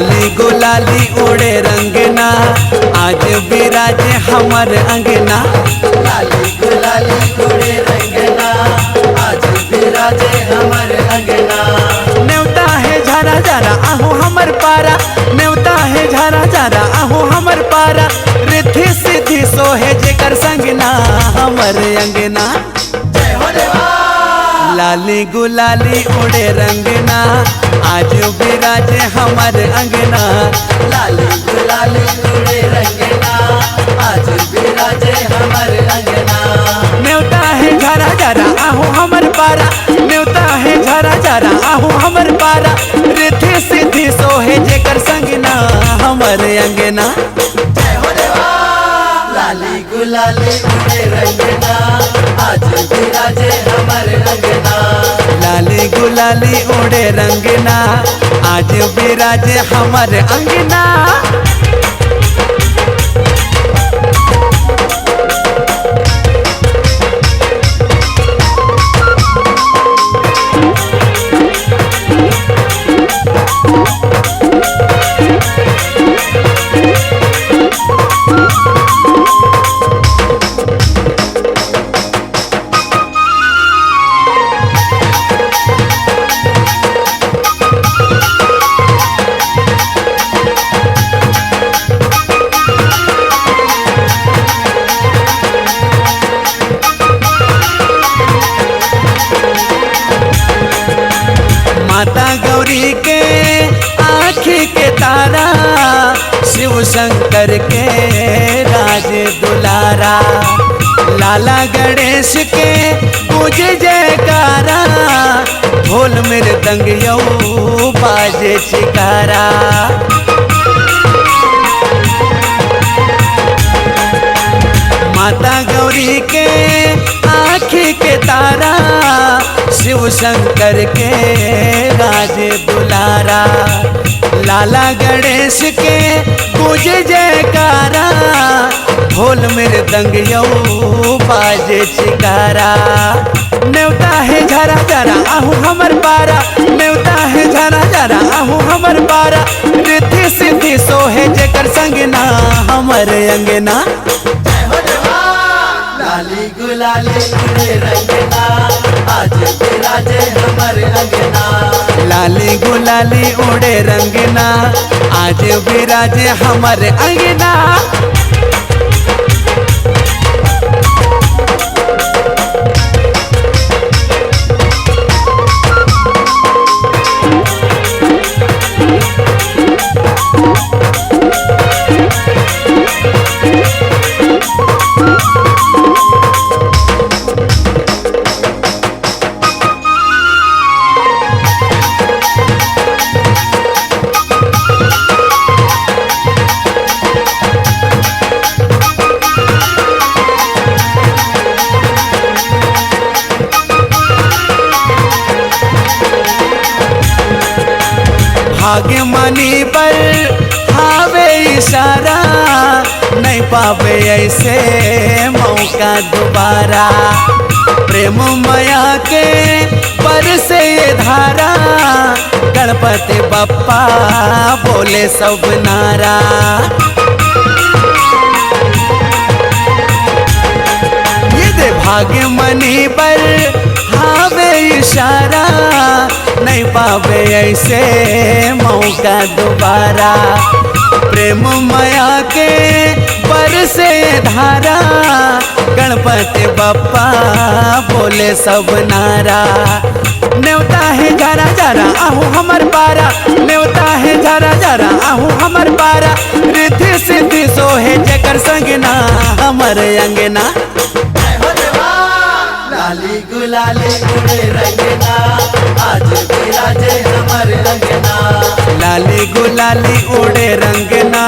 लाली गुलाली उड़े रंगना आज बिराजे हमर अंगना। लाली गुलाली उड़े रंगना आज बिराजे हमर अंगना। नेवता है झरा झरा आहू हमर पारा, नेवता है झरा झरा आहू हमर पारा। रिद्धि सिद्धि सोहे जेकर संगना हमर अंगना। जय हो देवा। लाली गुलाली उड़े रंगना आज बिराजे हमर अंगना। लाली गुलाली उड़े रंगना आज बिराजे हमर अंगना। नेवता है झरा झरा आहू हमर पारा, नेवता है झरा झरा आहू हमर पारा। रिद्धि सिद्धि सोहे जेकर संगना हमर अंगना। जय हो देवा। लाली गुलाली उड़े रंगना आज बिराजे हमर अंगना। लाली गुलाली उड़े रंगना आज बिराजे हमर अंगना। माता गौरी के आँखी के तारा, शिव शंकर के राज दुलारा। लाला गणेश के पूज जयकारा, ढोल मृदंग यौ बाजे चिकारा। माता गौरी के आँखी के तारा, शिव शंकर के राज दुलारा। लाला गणेश के पूज जयकारा, ढोल मृदंग यौ बाजे चिकारा। नेवता है झरा झरा आहू हमर पारा, नेवता है झरा झरा आहू हमर पारा। रिद्धि सिद्धि सोहे जेकर संगना हमर अंगना। लाली गुलाली उड़े रंगना आज बिराजे हमर अंगना। लाली गुलाली उड़े रंगना आज बिराजे हमर अंगना। भाग्य मनी पर हावे इशारा, नहीं पावे ऐसे मौका दोबारा। प्रेम माया के पर से धारा, गणपति बप्पा बोले सब नारा। ये दे भाग्य मनी पर हावे इशारा, नहीं पावे ऐसे मौका दोबारा। प्रेम माया के पर से धारा, गणपति बप्पा बोले सब नारा। नेवता है झरा झरा आहू हमर पारा, नेवता है झरा झरा आहू हमर पारा। रिद्धि सिद्धि सोहे जेकर संगना हमर अंगना। लाली गुलाली उड़े रंगना आज बिराजे हमर अंगना। लाली गुलाली उड़े रंगना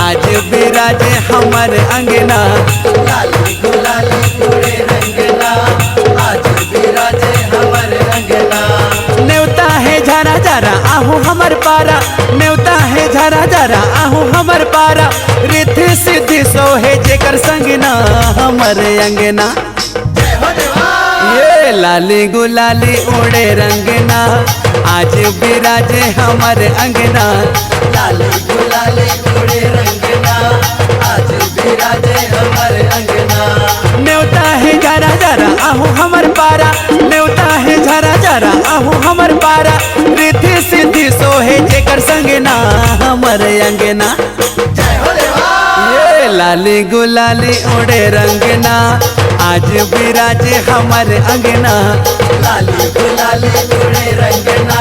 आज बिराजे हमर अंगना। लाली गुलाली उड़े रंगना आज बिराजे हमर अंगना। नेवता है झरा झरा आहू हमर पारा, नेवता है झरा झरा आहू हमर पारा। रिद्धि सिद्धि सोहे जेकर संगना हमर अंगना। ये लाली गुलाली उड़े रंगना आज बिराजे हमारे अंगना। लाली गुलाली उड़े रंगना आज बिराजे हमारे अंगना। न्योता है जरा जरा आहू हमर पारा, न्योता है जरा जरा आहू हमर पारा, रिद्धि सिद्धि सोहे जेकर संगना हमर अंगना। जय हो देवा। ये लाली गुलाली उड़े रंगना आज बिराजे हमारे अंगना। लाली गुलाली उड़े रंगना